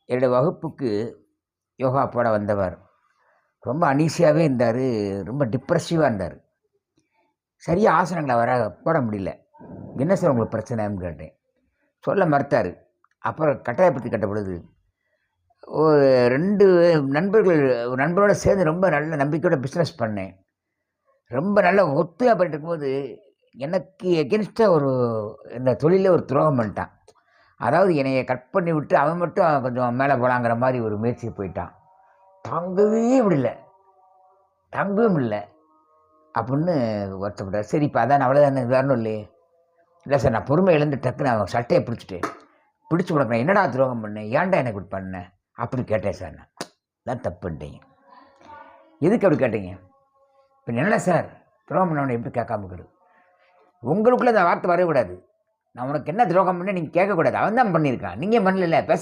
என்னுடைய வகுப்புக்கு யோகா போட வந்தவர் ரொம்ப அனீஸியாகவே இருந்தார், ரொம்ப டிப்ரெசிவாக இருந்தார். சரியாக ஆசனங்களை வர போட முடியல. என்ன சார் உங்களுக்கு பிரச்சனைன்னு கேட்டேன். சொல்ல மறுத்தார். அப்புறம் கட்டாயப்படுத்தி கேட்ட பொழுது, ஒரு 2 நண்பர்கள் ஒரு நண்பரோடு சேர்ந்து ரொம்ப நல்ல நம்பிக்கையோட பிஸ்னஸ் பண்ணேன். ரொம்ப நல்ல ஒத்துழையா பண்ணிட்டு இருக்கும்போது, எனக்கு எகென்ஸ்டாக இந்த தொழிலில் ஒரு துரோகம் பண்ணிட்டான். அதாவது என்னைய கட் பண்ணி விட்டு அவன் மட்டும் கொஞ்சம் மேலே போலாங்கிற மாதிரி ஒரு முயற்சிக்கு போயிட்டான். தாங்கவே முடியல, தாங்கவே முடியல அப்படின்னு வருத்தப்பட்டார். சரி இப்போ அதான் அவ்வளோதானே, வேறணும் இல்லையே. இல்லை சார், நான் பொறுமை இழந்து டக்குன்னு அவன் சட்டையை பிடிச்சி உனக்கு நான் என்னடா துரோகம் பண்ணேன், ஏன்டா எனக்கு இப்படி பண்ணேன் அப்படி கேட்டேன் சார். நான் தான் தப்புன்ட்டீங்க. எதுக்கு அப்படி கேட்டீங்க? இப்போ என்ன சார் துரோகம் பண்ணவனை எப்படி கேட்காம இருக்கிறது? உங்களுக்குள்ளே அந்த வார்த்தை வரக்கூடாது. நான் உனக்கு என்ன துரோகம் பண்ணேன் நீங்கள் கேட்கக்கூடாது. அவன் தான் பண்ணியிருக்கான், நீங்கள் பண்ணல. பேச